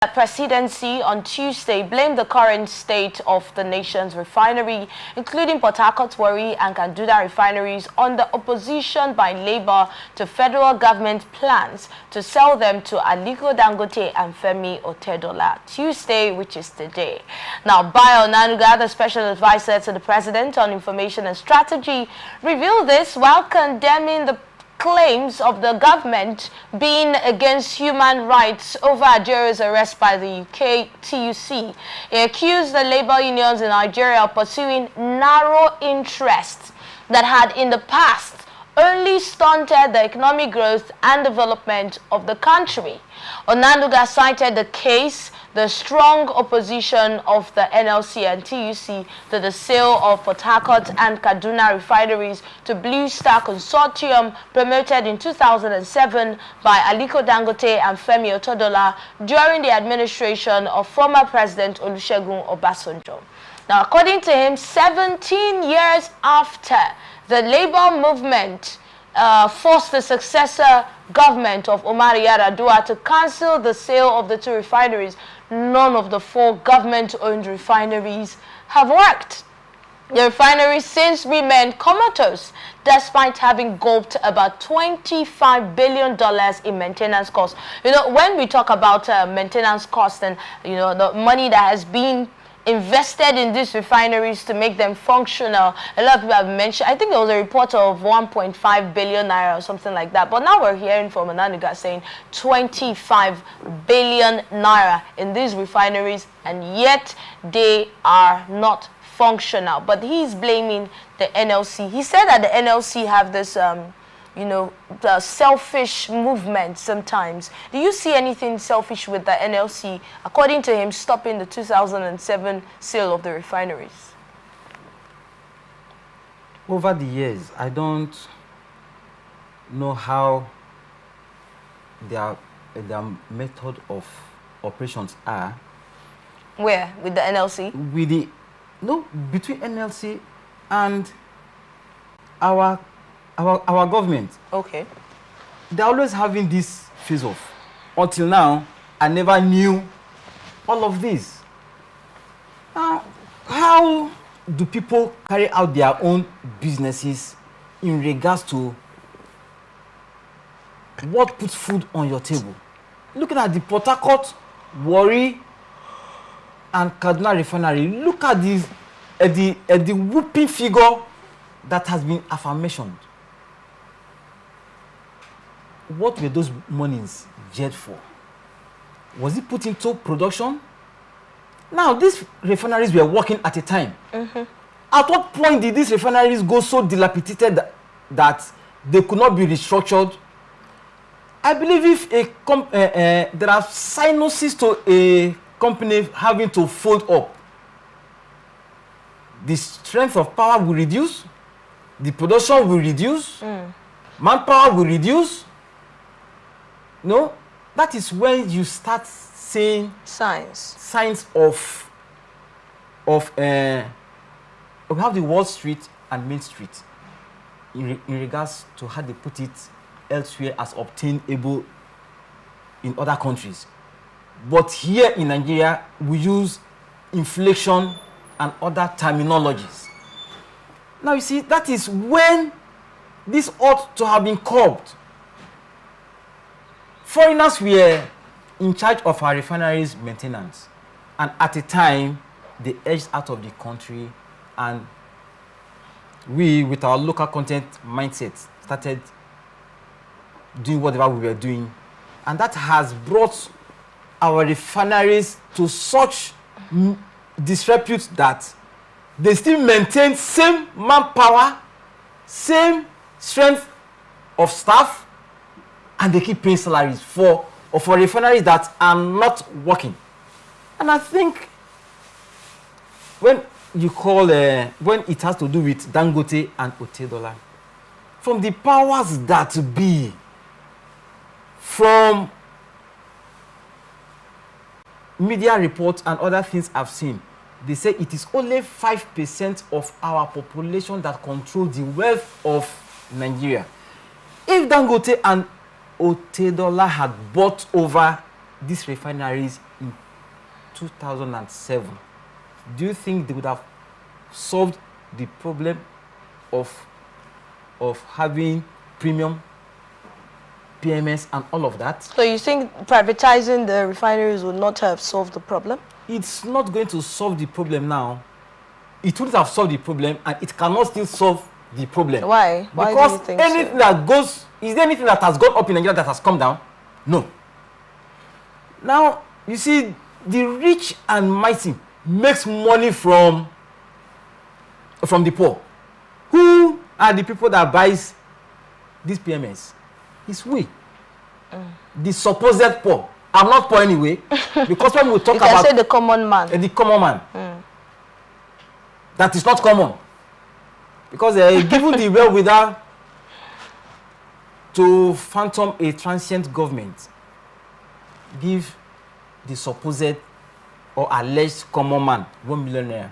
Presidency on Tuesday blamed the current state of the nation's refinery, including Port Harcourt, Warri and Kaduna refineries, on the opposition by Labour to federal government plans to sell them to Aliko, Dangote and Femi Otedola. Tuesday, which is today. Now, Bayo Onanuga, the special advisor to the President on Information and Strategy, revealed this while condemning the claims of the government being against human rights over Nigeria's arrest by the UK TUC. He accused the labor unions in Nigeria of pursuing narrow interests that had in the past only stunted the economic growth and development of the country. Onanuga cited the strong opposition of the NLC and TUC to the sale of Port Harcourt and Kaduna refineries to Blue Star Consortium promoted in 2007 by Aliko, Dangote and Femi Otedola during the administration of former President Olusegun Obasanjo. Now, according to him, 17 years after the labor movement forced the successor government of Umar Yar'Adua to cancel the sale of the two refineries, none of the four government-owned refineries have worked. The refineries since remained comatose, despite having gulped about $25 billion in maintenance costs. You know, when we talk about maintenance costs and, you know, the money that has been invested in these refineries to make them functional, a lot of people have mentioned, I think there was a report of 1.5 billion naira or something like that, but now we're hearing from Onanuga saying 25 billion naira in these refineries, and yet they are not functional. But he's blaming the NLC. He said that the NLC have this you know, the selfish movement sometimes. Do you see anything selfish with the NLC, according to him, stopping the 2007 sale of the refineries? Over the years, I don't know how their method of operations are. Where? With the NLC? With the, no, between NLC and our government. Okay. They're always having this phase off. Until now, I never knew all of this. How do people carry out their own businesses in regards to what puts food on your table? Looking at the Port Harcourt, Warri and Kaduna refinery, look at this, the whooping figure that has been affirmationed. What were those monies jet for? Was it put into production? Now, these refineries were working at a time. At what point did these refineries go so dilapidated that they could not be restructured? I believe if there are sinuses to a company having to fold up, the strength of power will reduce, the production will reduce, manpower will reduce. No, that is when you start seeing signs of we have the Wall Street and Main Street in regards to how they put it elsewhere as obtainable in other countries. But here in Nigeria, we use inflation and other terminologies. Now you see, that is when this ought to have been curbed. Foreigners were in charge of our refineries maintenance, and at a time they edged out of the country, and we, with our local content mindset, started doing whatever we were doing, and that has brought our refineries to such disrepute that they still maintain same manpower, same strength of staff, and they keep paying salaries for refineries that are not working. And I think when you call, when it has to do with Dangote and Otedola, from the powers that be, from media reports and other things I've seen, they say it is only 5% of our population that control the wealth of Nigeria. If Dangote and Otedola had bought over these refineries in 2007, do you think they would have solved the problem of having premium PMS and all of that? So you think privatizing the refineries would not have solved the problem? It's not going to solve the problem now. It wouldn't have solved the problem, and it cannot still solve the problem. Why? Why because do you think anything so? that goes, is there anything that has gone up in Nigeria that has come down? No. Now, you see, the rich and mighty makes money from the poor. Who are the people that buys these PMS? It's we. The supposed poor. I'm not poor anyway, because when we talk you can about say the common man. The common man. That is not common. Because given the wherewithal to phantom a transient government, give the supposed or alleged common man 1 million naira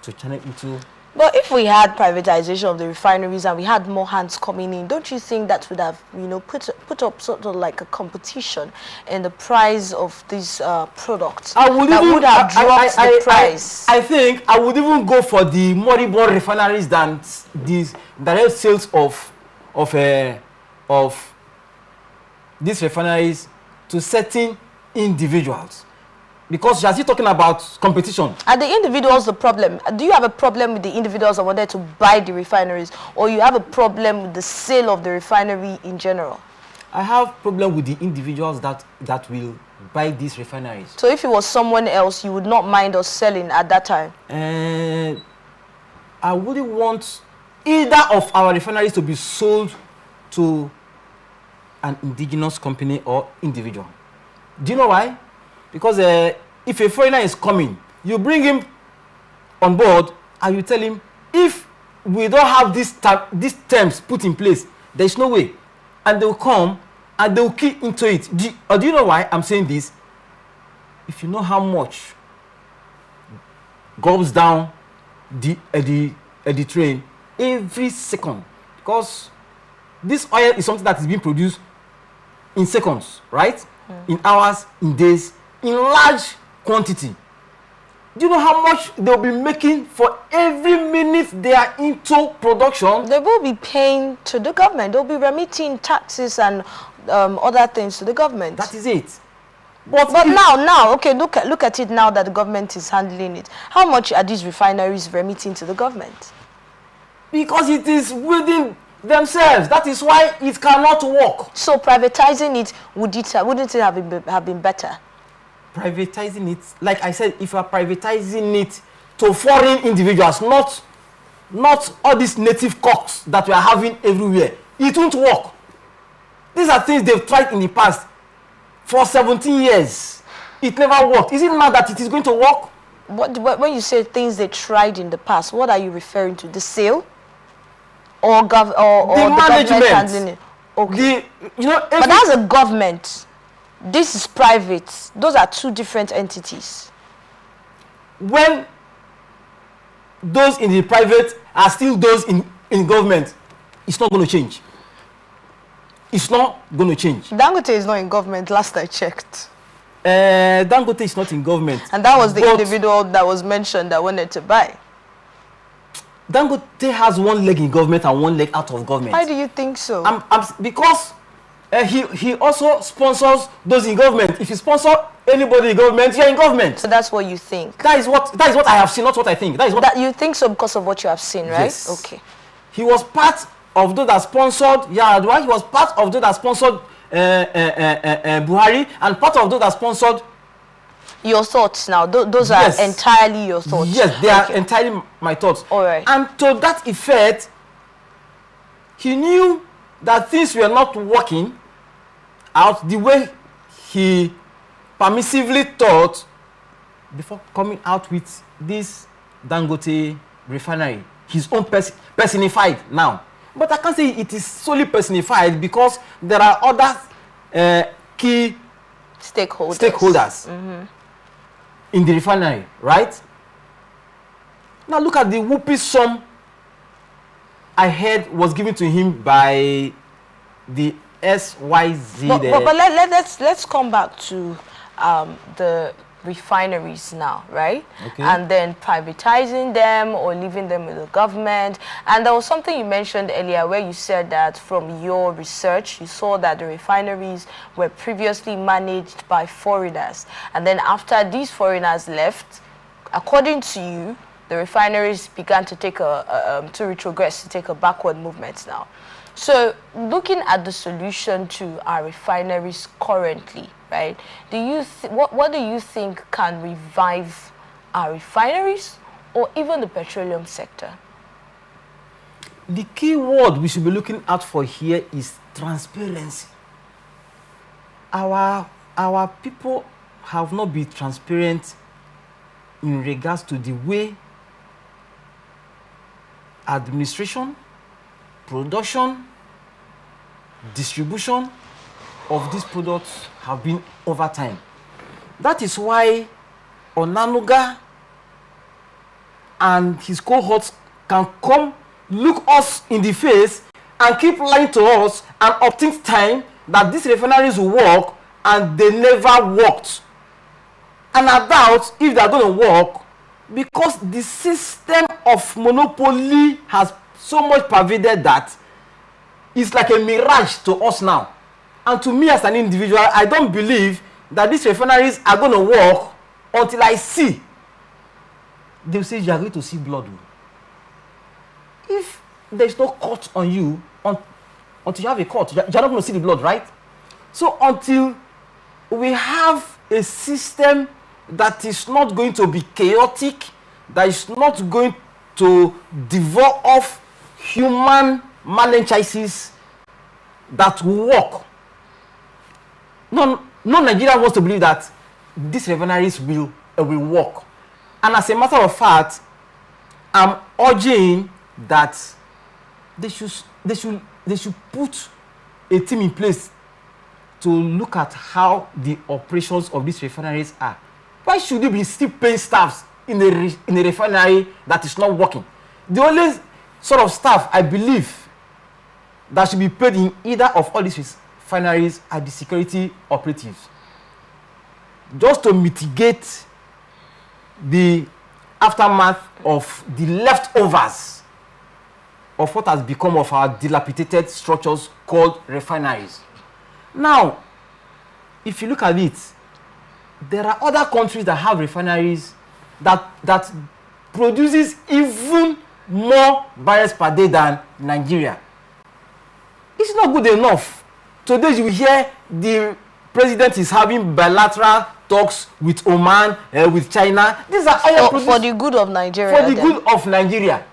to channel into. But if we had privatization of the refineries and we had more hands coming in, don't you think that would have, put up sort of like a competition in the price of these products? That would have dropped the price. I think I would even go for the moribund refineries than these direct sales of these refineries to certain individuals. Because you are still talking about competition. Are the individuals the problem? Do you have a problem with the individuals that wanted to buy the refineries, or you have a problem with the sale of the refinery in general? I have problem with the individuals that will buy these refineries. So if it was someone else, you would not mind us selling at that time? I wouldn't want either of our refineries to be sold to an indigenous company or individual. Do you know why? Because if a foreigner is coming, you bring him on board and you tell him, if we don't have these terms put in place, there is no way. And they will come and they will key into it. Do you know why I'm saying this? If you know how much goes down the train every second, because this oil is something that is being produced in seconds, right? In hours, in days, in large quantity. Do you know how much they'll be making for every minute they are into production? They will be paying to the government. They'll be remitting taxes and other things to the government. That is it. But now, okay, look at it now that the government is handling it. How much are these refineries remitting to the government? Because it is within themselves. That is why it cannot work. So privatizing it, wouldn't it have been better? Privatizing it, like I said, if you are privatizing it to foreign individuals, not all these native cocks that we are having everywhere, it won't work. These are things they've tried in the past for 17 years. It never worked. Is it now that it is going to work? When you say things they tried in the past, what are you referring to? The sale? Or the management handling it? Okay. But that's a government. This is private. Those are two different entities. When those in the private are still those in government, it's not going to change. It's not going to change. Dangote is not in government, last I checked. Dangote is not in government. And that was the individual that was mentioned that wanted to buy. Dangote has one leg in government and one leg out of government. Why do you think so? Because he also sponsors those in government. If you sponsor anybody in government, you're in government. So that's what you think. That is what I have seen, not what I think. That you think so because of what you have seen, right? Yes. Okay. He was part of those that sponsored Yaradua. He was part of those that sponsored Buhari, and part of those that sponsored. Your thoughts now. Those are entirely your thoughts. Yes, they are entirely my thoughts. All right. And to that effect, he knew that things were not working out the way he permissively thought before coming out with this Dangote refinery, his own personified now. But I can't say it is solely personified because there are other key stakeholders in the refinery, right? Now look at the whoopee sum I heard was given to him by the SYZ. But let's come back to the refineries now, right? Okay. And then privatizing them or leaving them with the government. And there was something you mentioned earlier where you said that from your research, you saw that the refineries were previously managed by foreigners. And then after these foreigners left, according to you, the refineries began to take to retrogress, to take a backward movement now. So looking at the solution to our refineries currently, right? Do you what do you think can revive our refineries or even the petroleum sector? The key word we should be looking out for here is transparency. Our people have not been transparent in regards to the way administration, production, distribution of these products have been over time. That is why Onanuga and his cohorts can come look us in the face and keep lying to us and obtain time that these refineries will work, and they never worked. And I doubt if they are going to work, because the system of monopoly has so much pervaded that it's like a mirage to us now. And to me as an individual, I don't believe that these refineries are going to work until I see. They'll say you are going to see blood. If there's no cut on you, until you have a cut, you're not going to see the blood, right? So until we have a system that is not going to be chaotic, that is not going to devour off human malentrances, that will work. No Nigerian wants to believe that these refineries will work. And as a matter of fact, I'm urging that they should put a team in place to look at how the operations of these refineries are. Why should you be still paying staffs in a refinery that is not working? The only sort of staff I believe that should be paid in either of all these refineries are the security operatives, just to mitigate the aftermath of the leftovers of what has become of our dilapidated structures called refineries. Now, if you look at it, there are other countries that have refineries that produces even more barrels per day than Nigeria. It's not good enough. Today you hear the president is having bilateral talks with Oman, with China. These are for the good of Nigeria. For the good of Nigeria.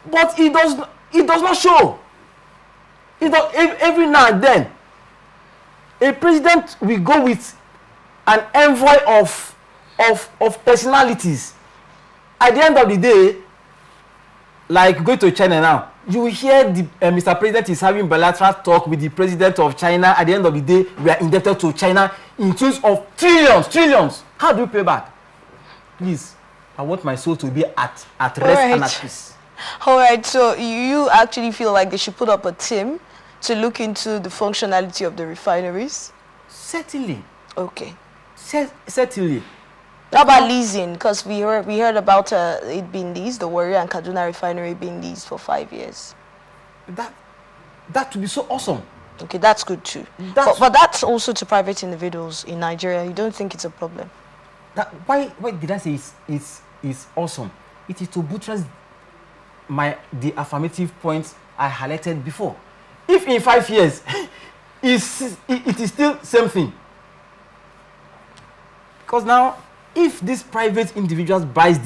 But it does not show. Every now and then, a president will go with an envoy of personalities. At the end of the day, like go to China now, you will hear Mr. President is having bilateral talk with the president of China. At the end of the day, we are indebted to China in terms of trillions. How do we pay back? Please, I want my soul to be at rest and at peace. All right, so you actually feel like they should put up a team to look into the functionality of the refineries? Certainly. Okay. Certainly. How about leasing? Because we heard about it being leased, the Warri and Kaduna refinery being leased for 5 years. That would be so awesome. Okay, that's good too. But that's also to private individuals in Nigeria. You don't think it's a problem? Why did I say it's awesome? It is to buttress the affirmative points I highlighted before. If in 5 years it is still same thing, because now if these private individuals buys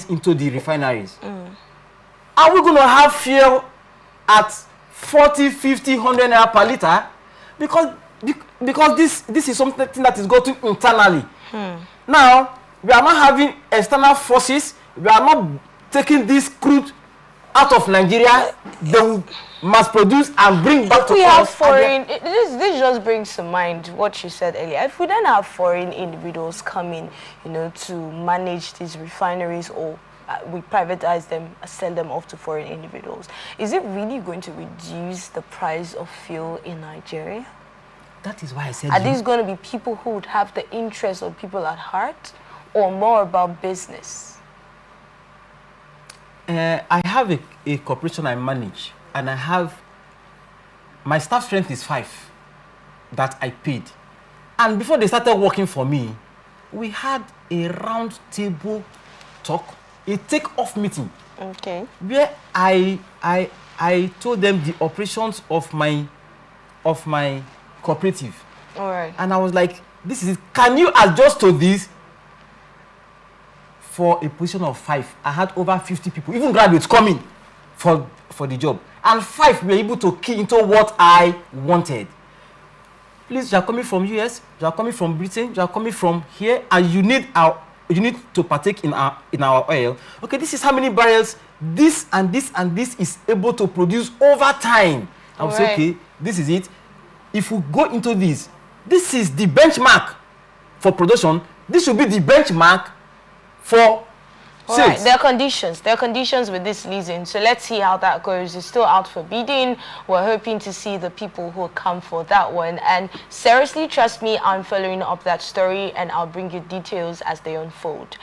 into the refineries, are we going to have fuel at 40, 50, 100 naira per liter? Because this is something that is gotten internally. Now we are not having external forces. We are not taking this crude out of Nigeria. They will mass produce and bring back to us. We have foreign. This just brings to mind what you said earlier. If we then have foreign individuals coming, to manage these refineries, or we privatize them, sell them off to foreign individuals, is it really going to reduce the price of fuel in Nigeria? That is why I said. Are these going to be people who would have the interest of people at heart, or more about business? I have a corporation I manage, and I have my staff strength is 5 that I paid. And before they started working for me, we had a round table talk, a take-off meeting. Okay. Where I told them the operations of my cooperative. All right. And I was like, this is it. Can you adjust to this? For a position of 5, I had over 50 people, even graduates, coming for the job. And 5 were able to key into what I wanted. Please, you are coming from US, you are coming from Britain, you are coming from here, and you need to partake in our oil. Okay, this is how many barrels this and this and this is able to produce over time. I would say, okay, this is it. If we go into this is the benchmark for production. This should be the benchmark for sales. Right. There are conditions with this leasing. So let's see how that goes. It's still out for bidding. We're hoping to see the people who come for that one. And seriously, trust me, I'm following up that story, and I'll bring you details as they unfold.